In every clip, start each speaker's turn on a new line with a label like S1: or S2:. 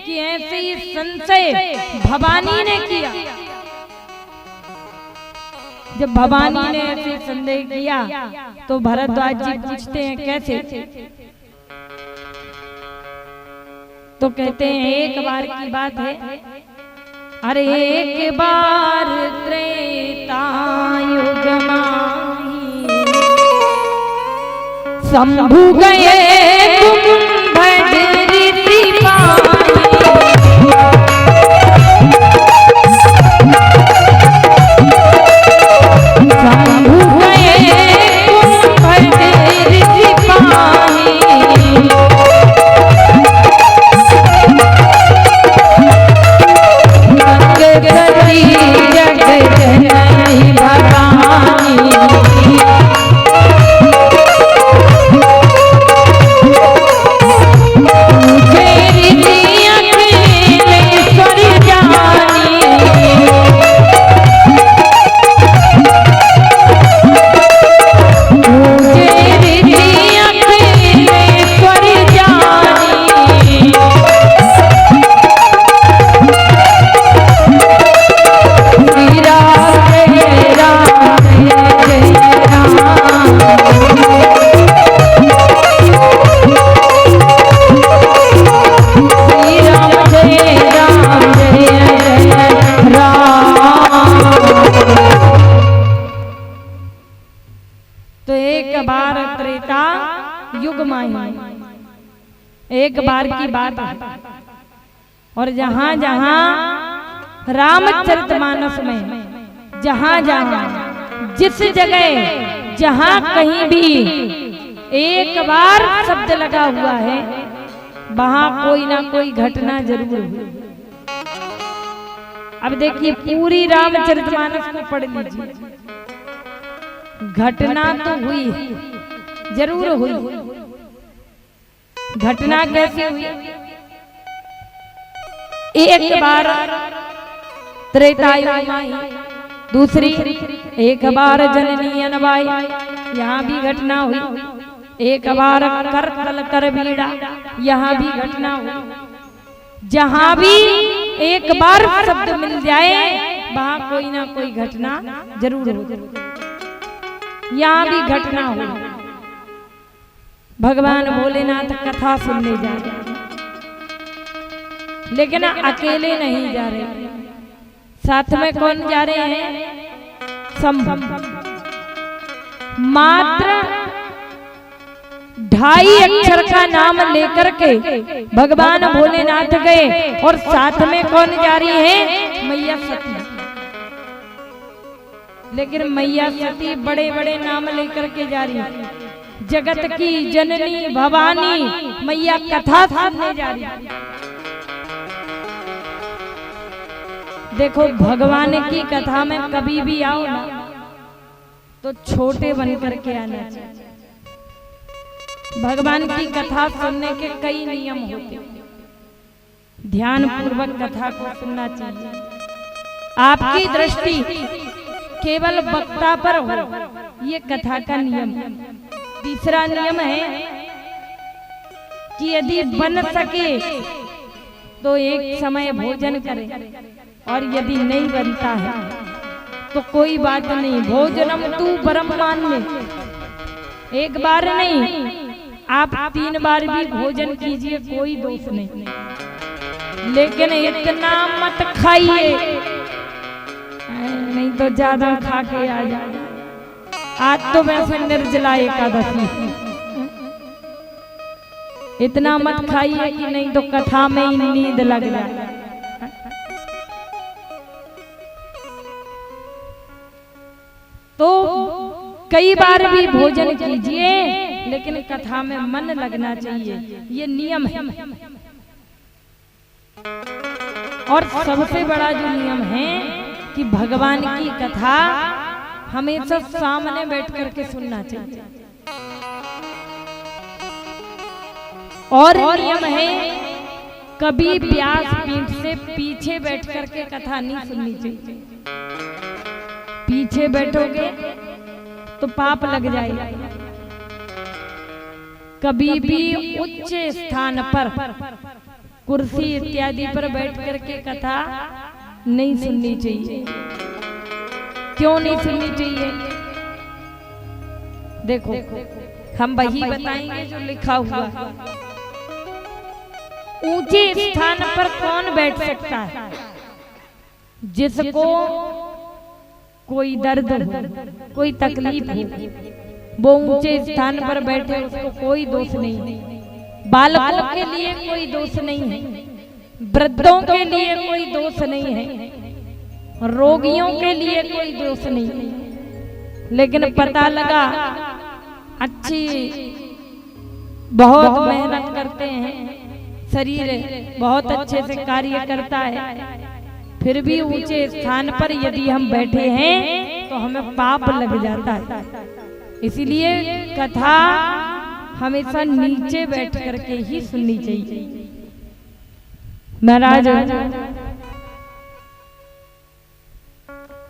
S1: कि ऐसे ही संशय भवानी ने किया। जब भवानी ने ऐसे संदेह किया तो भरद्वाज जी पूछते हैं कैसे? तो कहते हैं एक बार की बात है, अरे एक बार त्रेता युग माही शंभु गए कुंभज ऋषि शंभु गए कुंभज ऋषि जग जननी भवानी एक बार की बात है। और जहां जहां रामचरितमानस में जहां जहां जिस जगह जहां कहीं भी एक बार शब्द लगा हुआ है वहां कोई ना कोई घटना जरूर हुई। अब देखिए पूरी रामचरितमानस को पढ़ लीजिए, घटना तो हुई, जरूर हुई। घटना कैसी हुई? एक बार त्रेता युग माही, दूसरी एक बार जननी अनबाई, यहाँ भी घटना हुई। एक बार करतल कर बीड़ा, यहाँ भी घटना हुई। जहाँ भी एक बार शब्द मिल जाए वहाँ कोई ना कोई घटना जरूर हो। यहाँ भी घटना हुई। भगवान भोलेनाथ कथा सुनने जा रहे, लेकिन अकेले नहीं जा रहे, साथ में कौन जा रहे हैं? शंभु। मात्र 2.5 अक्षर का नाम लेकर के भगवान भोलेनाथ गए और साथ में कौन जा रही है? मैया सती। लेकिन मैया सती बड़े बड़े नाम लेकर के जा रही है। जगत की जननी भवानी मैया कथा सुनने जा रही। देखो भगवान की कथा में कभी भी आओ ना तो छोटे बन करके आना चाहिए। भगवान की कथा सुनने के कई नियम होते, ध्यान पूर्वक कथा को सुनना चाहिए। आपकी दृष्टि केवल वक्ता पर हो, ये कथा का नियम है। तीसरा नियम है कि यदि बन सके तो एक समय भोजन करें, और यदि नहीं बनता है तो कोई बात नहीं, भोजनम तू परम मान्य। एक बार नहीं, आप 3 बार भी भोजन कीजिए, कोई दोष नहीं, लेकिन इतना मत खाइए, नहीं तो ज्यादा खा के आ जाए। आज तो वैसे निर्जला एकादशी, इतना मत खाइए कि नहीं तो कथा में ही नींद लग जाए। तो कई बार भी भोजन कीजिए, लेकिन कथा में मन लगना चाहिए, ये नियम है। और सबसे बड़ा जो नियम है कि भगवान की कथा हमेशा सामने बैठ करके सुनना चाहिए। और नियम है कभी व्यास पीठ से पीछे बैठ करके कथा नहीं सुननी चाहिए। पीछे बैठोगे तो पाप लग जाएगा। कभी भी उच्च स्थान पर कुर्सी इत्यादि पर बैठ करके कथा नहीं सुननी चाहिए। क्यों नहीं सुननी चाहिए? देखो, हम वही बताएंगे जो लिखा हुआ है। ऊंचे स्थान पर कौन बैठ सकता है? जिसको कोई दर्द हो, कोई तकलीफ हो, वो ऊंचे स्थान पर बैठे, उसको कोई दोष नहीं। बालकों के लिए कोई दोष नहीं है, वृद्धों के लिए कोई दोष नहीं है, रोगियों के लिए कोई दोष नहीं है। लेकिन पता लगा अच्छी बहुत मेहनत करते हैं, शरीर बहुत अच्छे से कार्य करता है, फिर भी ऊंचे स्थान पर यदि हम बैठे हैं तो हमें पाप लग जाता है। इसीलिए कथा हमेशा नीचे बैठ करके ही सुननी चाहिए। महाराज,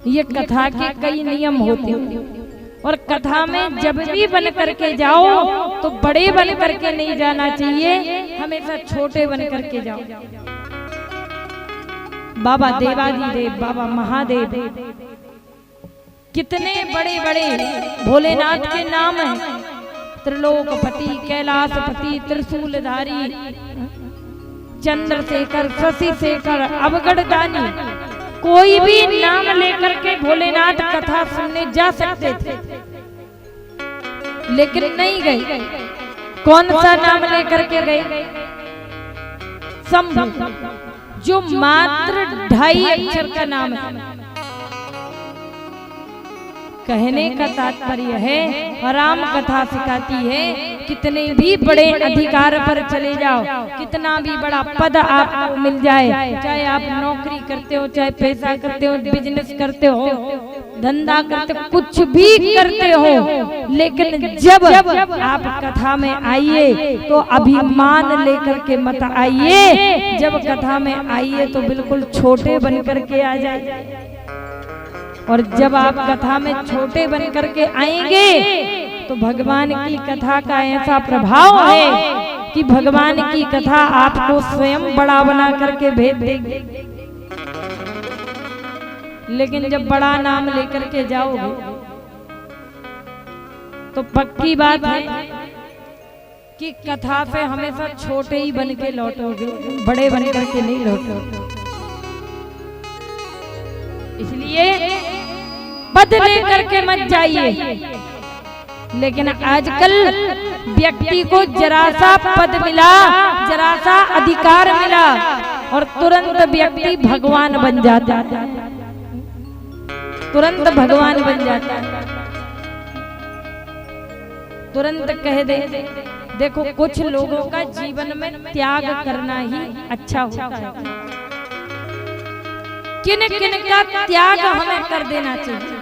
S1: ये कथा के कई नियम होते हैं और कथा में जब भी बन करके जाओ तो बड़े बन करके नहीं जाना चाहिए, हमेशा छोटे बन करके जाओ। बाबा देवादिदेव, बाबा महादेव, कितने बड़े बड़े भोलेनाथ के नाम हैं। त्रिलोकपति, कैलाशपति, त्रिशूलधारी, चंद्रशेखर, शशिशेखर, अवगढ़दानी, कोई भी नाम लेकर के भोलेनाथ कथा सुनने जा सकते थे, लेकिन नहीं गए। कौन सा नाम लेकर के गए? शंभु, जो मात्र 2.5 अक्षर का नाम है। कहने का तात्पर्य है, राम कथा सिखाती है, कितने भी बड़े अधिकार पर चले जाओ, कितना भी बड़ा पद आपको मिल जाए, चाहे आप नौकरी करते हो, चाहे पैसा करते हो, बिजनेस करते हो, धंधा करते हो, कुछ भी करते हो, लेकिन जब आप कथा में आइए तो अभिमान लेकर के मत आइए। जब कथा में आइए तो बिल्कुल छोटे बन करके आ जाइए। और जब आप कथा में छोटे बन करके आएंगे तो भगवान की कथा का ऐसा प्रभाव है कि भगवान की कथा आपको स्वयं बड़ा बना करके भेज देगी। लेकिन जब बड़ा नाम लेकर के जाओगे तो पक्की बात है कि कथा से हमेशा छोटे ही बन के लौटोगे, बड़े बन करके नहीं लौटोगे। इसलिए पद लेकर के मत जाइए। लेकिन आजकल व्यक्ति को जरा सा पद मिला, जरा सा अधिकार मिला और तुरंत व्यक्ति भगवान बन जाता है, तुरंत भगवान बन जाता है, तुरंत कह दे। देखो, कुछ लोगों का जीवन में त्याग करना ही अच्छा होता है। किन किन का त्याग हमें कर देना चाहिए,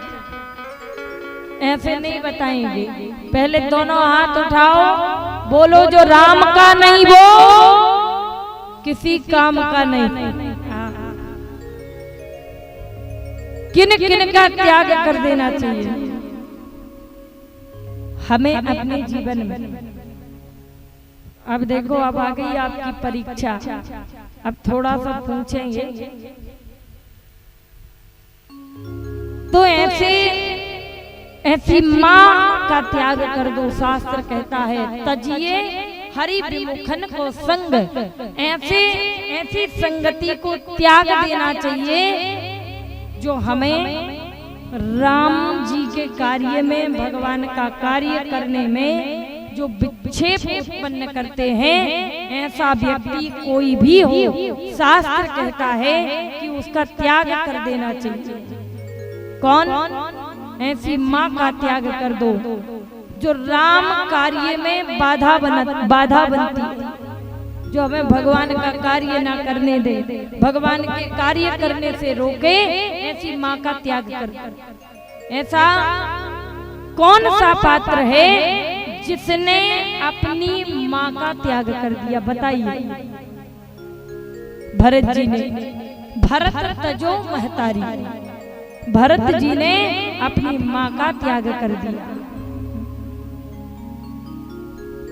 S1: ऐसे नहीं बताएंगे। पहले दोनों हाथ उठाओ, बोलो जो राम का नहीं वो किसी काम का नहीं। किन किन का त्याग कर देना चाहिए हमें अपने जीवन में। अब देखो, अब आ गई आपकी परीक्षा, अब थोड़ा सा पूछेंगे तो ऐसी माँ का त्याग कर दो। शास्त्र कहता है, तजिए हरि विमुखन को संग, ऐसी संगति को त्याग देना चाहिए जो हमें राम जी के कार्य में, भगवान का कार्य करने में जो विक्षेप उत्पन्न करते हैं, ऐसा व्यक्ति कोई भी हो, शास्त्र कहता है कि उसका त्याग कर देना चाहिए। कौन? ऐसी माँ का त्याग कर दो जो राम कार्य में बाधा बनती है, जो हमें भगवान का कार्य ना करने दे, भगवान के कार्य करने से रोके। ऐसी माँ का त्याग कर दो। ऐसा कौन सा पात्र है जिसने अपनी माँ का त्याग कर दिया? बताइए। भरत जी ने, भरत तजो महतारी, भरत जी ने अपनी माँ का त्याग कर दिया।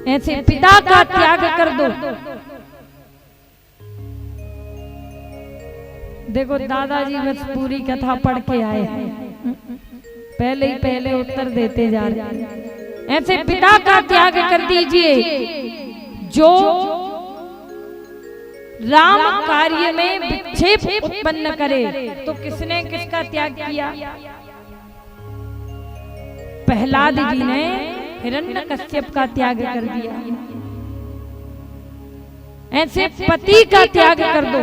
S1: ऐसे पिता का त्याग कर दो देखो दादाजी बस पूरी कथा पढ़ के आए हैं, पहले ही पहले उत्तर देते जा रहे हैं। ऐसे पिता का त्याग कर दीजिए जो राम कार्य में विक्षेप उत्पन्न करे। तो किसने किसका त्याग किया? प्रहलाद जी ने हिरण्यकश्यप का त्याग कर दिया। ऐसे पति का त्याग कर दो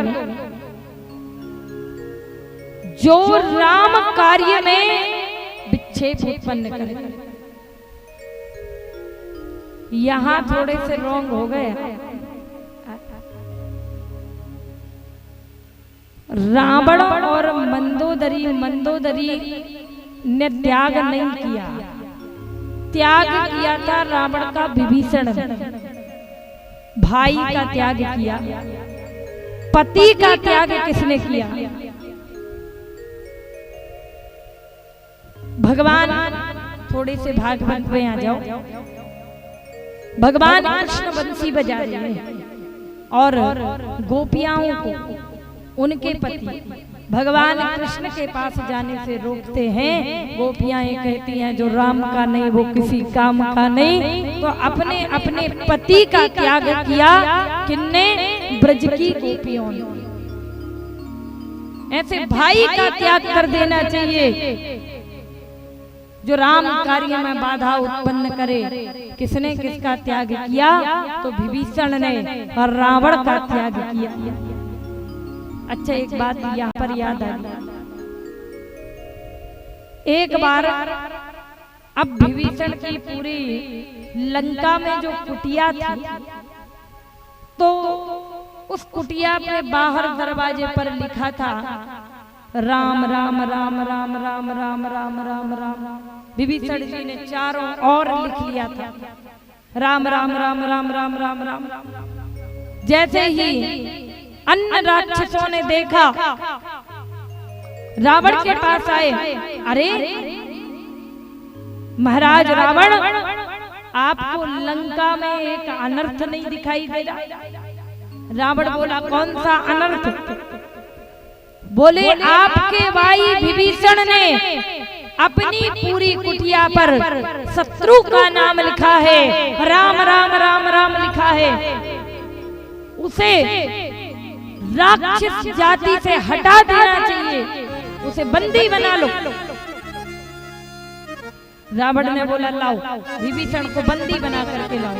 S1: जो राम कार्य में विक्षेप उत्पन्न करे। यहां थोड़े से रॉन्ग हो गए। रावण और मंदोदरी ने त्याग नहीं किया, त्याग किया था रावण का विभीषण, भाई का त्याग किया। पति का त्याग किसने किया? भगवान, थोड़े से भागवत में आ जाओ। भगवान कृष्ण बंसी बजा रहे हैं और गोपियाओं को उनके पति भगवान कृष्ण के पास जाने से रोकते हैं। गोपियां ये कहती हैं जो राम का नहीं वो किसी काम का नहीं। तो अपने अपने पति का त्याग किया किन्ने? ब्रज की गोपियों ने। ऐसे भाई का त्याग कर देना चाहिए जो राम कार्य में बाधा उत्पन्न करे। किसने किसका त्याग किया? तो विभीषण ने और रावण का त्याग किया। अच्छा, एक बात यहाँ पर याद आ गई। एक बार अब विभीषण की पूरी लंका में जो कुटिया थी, तो उस कुटिया पे बाहर दरवाजे पर लिखा था राम राम राम राम राम राम राम राम राम। विभीषण जी ने चारों ओर लिख लिया था राम राम राम राम राम राम राम। जैसे ही अन्य राक्षसों ने देखा, रावण के पास आए, अरे महाराज रावण, आपको लंका में एक अनर्थ नहीं दिखाई दे रहा? रावण बोला, कौन सा अनर्थ? बोले, आपके भाई विभीषण ने अपनी पूरी कुटिया पर शत्रु का नाम लिखा है, राम राम राम राम लिखा है। उसे राक्षस जाति से हटा देना चाहिए, उसे बंदी बना लो। रावण ने बोला, लाओ विभीषण को बंदी बना करके लाओ।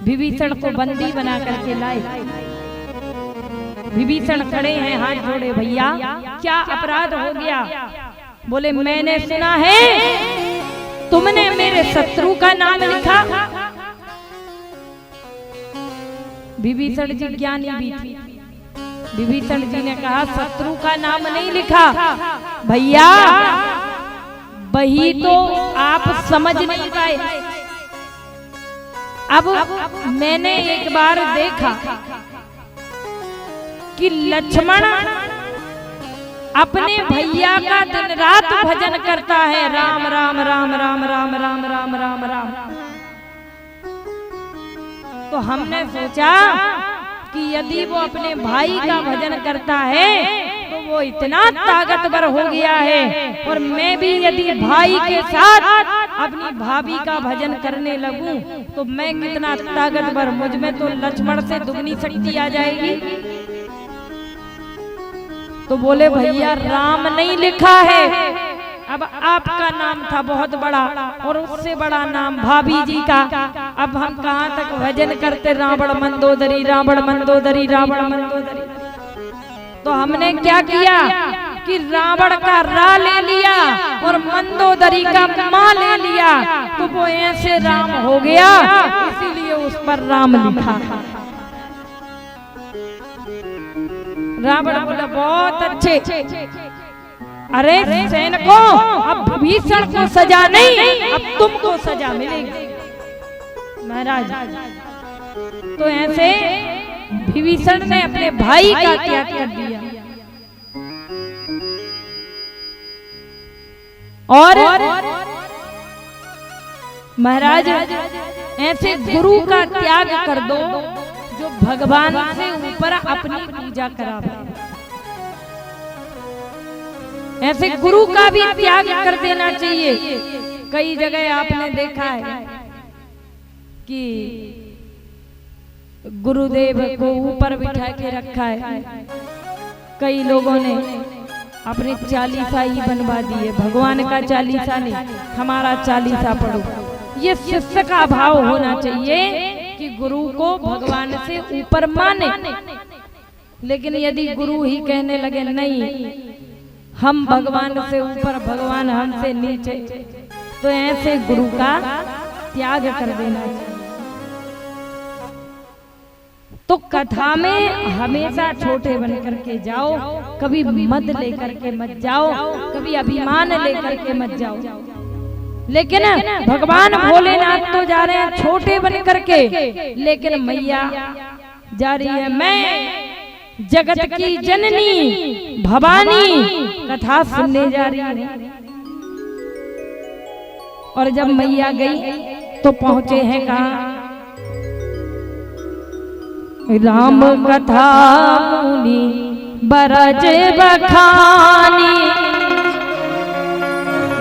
S1: विभीषण को बंदी बना करके लाए। विभीषण खड़े हैं हाथ जोड़े, भैया क्या अपराध हो गया? बोले, मैंने सुना है तुमने मेरे शत्रु का नाम लिखा। विभीषण जी ज्ञानी भी थी। विभीषण जी ने कहा, शत्रु का नाम नहीं लिखा भैया, वही तो आप समझ नहीं पाए। अब मैंने एक बार देखा कि लक्ष्मण अपने भैया का दिन रात भजन करता है, राम राम राम राम राम राम राम राम राम। तो हमने सोचा कि यदि वो अपने भाई का भजन करता है तो वो इतना ताकतवर हो गया है, और मैं भी यदि भाई के साथ अपनी भाभी का भजन करने लगूं तो मैं कितना ताकतवर, मुझ में तो लक्ष्मण से दुगनी शक्ति आ जाएगी। तो बोले, भैया राम नहीं लिखा है। अब आपका नाम था बहुत बड़ा और उससे बड़ा नाम भाभी जी का। अब हम कहाँ तक भजन करते, रावण मंदोदरी रावण मंदोदरी रावण मंदोदरी। तो हमने क्या किया कि रावण का रा ले लिया और मंदोदरी का माँ ले लिया, तो वो ऐसे राम हो गया, इसीलिए उस पर राम लिखा। रावण बोला, बहुत अच्छे। अरे सैनिकों, अब विभीषण को सजा नहीं, अब तुमको सजा मिलेगी महाराज। तो ऐसे विभीषण ने अपने भाई का त्याग कर दिया। और महाराज ऐसे गुरु का त्याग कर दो जो भगवान से ऊपर अपनी पूजा करावे। ऐसे गुरु का भी त्याग कर देना चाहिए। कई जगह आपने देखा है कि गुरुदेव को ऊपर बिठा के रखा है, कई लोगों ने अपने चालीसा ही बनवा दिए, भगवान का चालीसा नहीं, हमारा चालीसा पढ़ो। ये शिष्य का भाव होना चाहिए कि गुरु को भगवान से ऊपर माने। लेकिन यदि गुरु ही कहने लगे नहीं हम भगवान से ऊपर, भगवान हमसे नीचे, तो ऐसे गुरु का त्याग कर देना चाहिए। तो कथा में हमेशा छोटे बन करके जाओ, कभी मद लेकर के मत जाओ, कभी अभिमान लेकर के मत जाओ। लेकिन भगवान भोलेनाथ तो जा रहे हैं छोटे बन करके, लेकिन मैया जा रही है मैं जगत की जननी भवानी कथा सुनने जा रही है। और जब मैया गई तो पहुंचे हैं कहाँ? राम कथा मुनि बरज बखानी,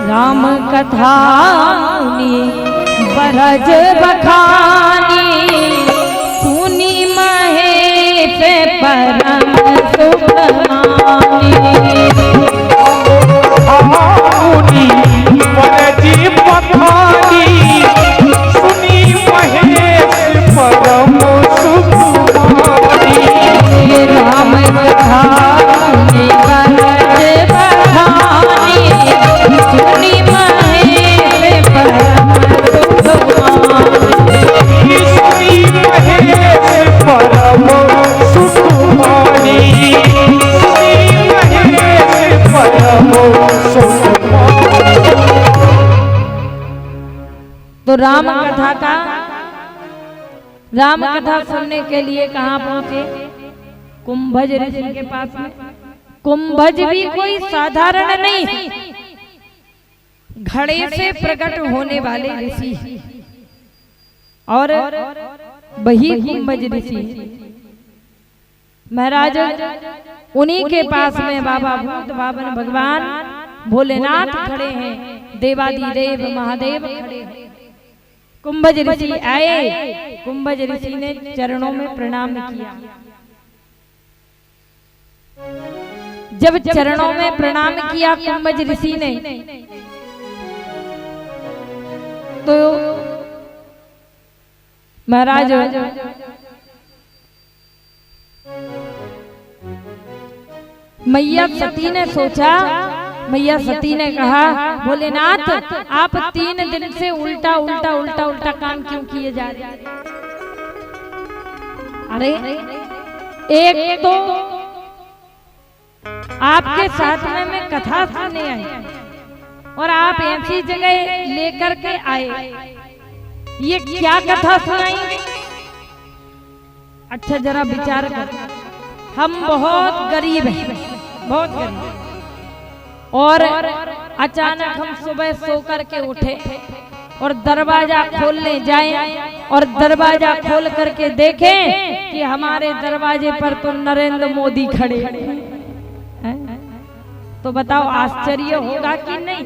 S1: राम कथा मुनि बरज बखानी, सुनी महेश परम सुख मानी। मुनि बरज बखानी, सुनी महेश परम सुख मानी। राम कथा मुनि बरज बखानी, सुनी महेश परम सुख मानी। सुनी महेश परम सुख मानी, सुनी महेश परम सुख मानी। तो राम कथा सुनने के लिए कहाँ पहुंचे? कुंभज ऋषि के पास में। कुंभज भी कोई साधारण नहीं, घड़े से प्रकट होने वाले ऋषि, और वही कुंभज ऋषि महाराज, उन्हीं के पास में बाबा भूत बाबन भगवान भोलेनाथ खड़े हैं, देवादिदेव महादेव खड़े हैं। कुंभज ऋषि आए, कुंभज ऋषि ने चरणों में प्रणाम किया। जब चरणों में प्रणाम किया कुंभज ऋषि ने, तो महाराज मैया सती ने सोचा, मैया सती ने कहा भोलेनाथ आप 3 दिन से उल्टा उल्टा उल्टा उल्टा काम क्यों किए जा रहे हैं? अरे एक तो आपके साथ में मैं कथा सुनने आई और आप ऐसी जगह लेकर के आए, ये क्या कथा सुनाएंगे? अच्छा जरा विचार कर, हम बहुत गरीब हैं, बहुत गरीब, और अचानक हम सुबह सो करके उठे और दरवाजा खोलने जाएं और दरवाजा खोल करके देखें कि हमारे दरवाजे पर तो नरेंद्र मोदी खड़े हैं। तो बताओ आश्चर्य होगा कि नहीं?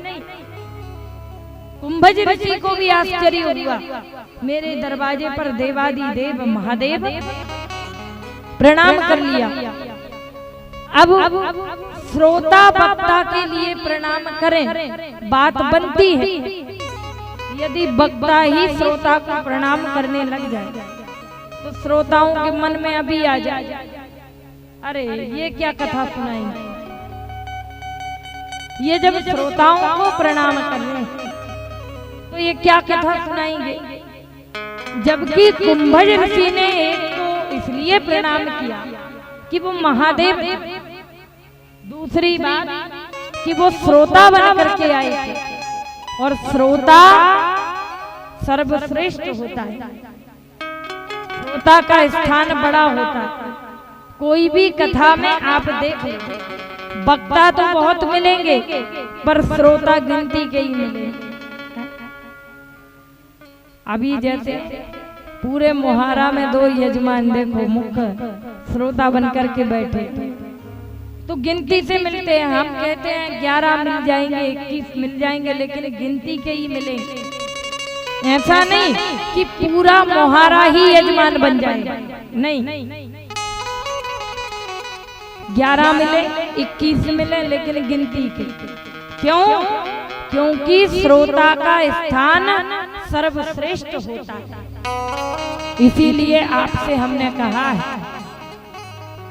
S1: कुंभज ऋषि को भी आश्चर्य हुआ, मेरे दरवाजे पर देवादिदेव महादेव। प्रणाम कर लिया। अब श्रोता वक्ता के लिए प्रणाम करें, बात बनती है। यदि वक्ता ही श्रोता को प्रणाम करने लग जाए तो श्रोताओं के मन में अभी आ जाए, अरे ये क्या कथा सुनाएंगे। ये जब श्रोताओं को प्रणाम करें तो ये क्या कथा सुनाएंगे। जबकि कुंभज ऋषि ने तो इसलिए प्रणाम किया कि वो महादेव, दूसरी बात कि वो श्रोता बन करके आए थे और श्रोता सर्वश्रेष्ठ होता है, श्रोता का स्थान बड़ा होता है। कोई भी कथा में आप देख लें, वक्ता तो बहुत मिलेंगे पर श्रोता गिनती के ही मिलेंगे। अभी जैसे पूरे मुहारा में 2 यजमान देखो मुख्य श्रोता बनकर के बैठे, तो गिनती से मिलते हैं। हम कहते हैं 11 मिल जाएंगे, 21 मिल जाएंगे, लेकिन गिनती के ही मिलेंगे। ऐसा नहीं कि पूरा मोहारा ही यजमान बन जाएगा, नहीं। 11 मिले, 21 मिले, लेकिन गिनती के। क्यों? क्योंकि श्रोता का स्थान सर्वश्रेष्ठ होता है। इसीलिए आपसे हमने कहा है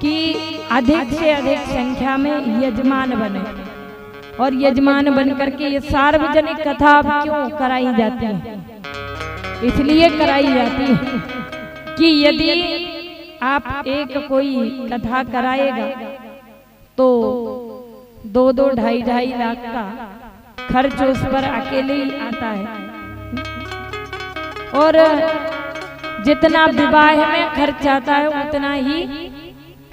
S1: कि अधिक से अधिक संख्या में यजमान बने, और यजमान बन करके ये सार्वजनिक कथा अब क्यों कराई जाती है? इसलिए कराई जाती है कि यदि आप एक कोई कथा कराएगा तो 2-2, 2.5 लाख का खर्च उस पर अकेले ही आता है। और जितना विवाह में खर्च आता है उतना ही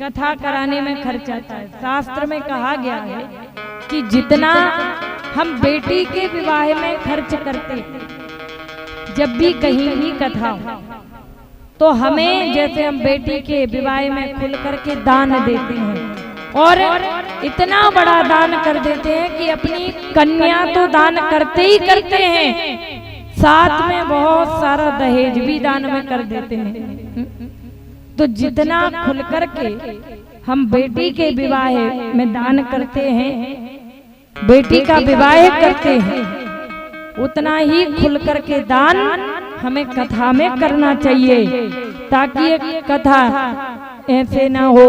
S1: कथा कराने में खर्च आता है। शास्त्र में कहा गया है कि जितना हम बेटी के विवाह में खर्च करते हैं, जब भी कहीं भी कथा हो, तो हमें जैसे हम बेटी के विवाह में खुल करके दान देते हैं, और इतना बड़ा दान कर देते हैं कि अपनी कन्या तो दान करते ही करते हैं, साथ में बहुत सारा दहेज भी दान में कर देते हैं। तो जितना खुल करके हम बेटी के विवाह में दान करते हैं, बेटी का विवाह करते हैं, उतना ही खुल करके दान हमें कथा में करना चाहिए, ताकि ये कथा ऐसे ना हो,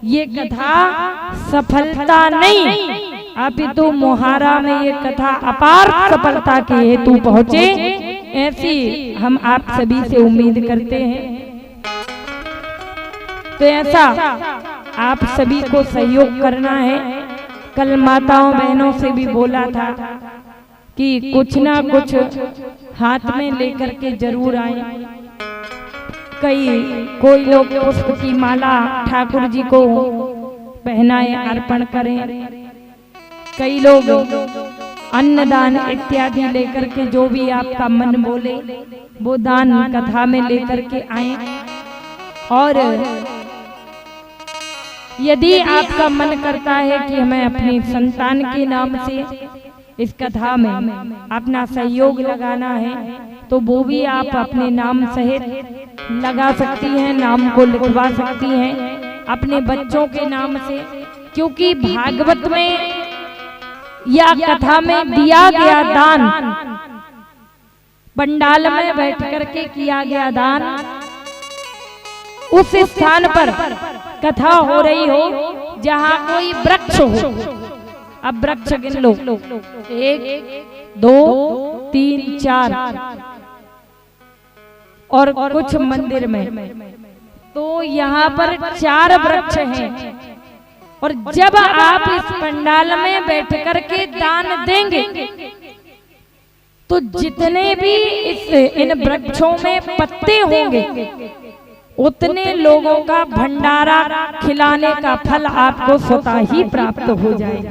S1: ये कथा सफलता नहीं अपितु मोहारा में ये कथा अपार सफलता के हेतु पहुँचे, ऐसी हम आप सभी से उम्मीद करते हैं। तो ऐसा आप सभी को सहयोग करना है। कल माताओं बहनों से भी बोला था कि कुछ ना कुछ हाथ में लेकर के जरूर आए। कोई लोग पुष्प की माला ठाकुर जी को पहनाए, अर्पण करें। कई लोग अन्नदान इत्यादि लेकर के, जो भी आपका मन बोले वो दान कथा में लेकर के आए। और यदि आपका मन करता है कि हमें अपनी संतान के नाम से इस कथा में अपना सहयोग लगाना है, तो वो भी आप अपने नाम सहित लगा सकती हैं, नाम को लिखवा सकती हैं अपने बच्चों के नाम से। क्योंकि भागवत में या कथा में दिया गया दान, पंडाल में बैठ करके किया गया दान, उस स्थान पर कथा हो रही हो जहाँ कोई वृक्ष हो। अब वृक्ष गिन लो, 1, 2, 3, 4, और कुछ मंदिर में तो यहाँ पर 4 वृक्ष हैं। और जब आप इस पंडाल में बैठ करके दान देंगे, तो जितने भी इन वृक्षों में पत्ते होंगे, उतने लोगों का भंडारा खिलाने का फल आपको स्वतः ही प्राप्त हो जाएगा।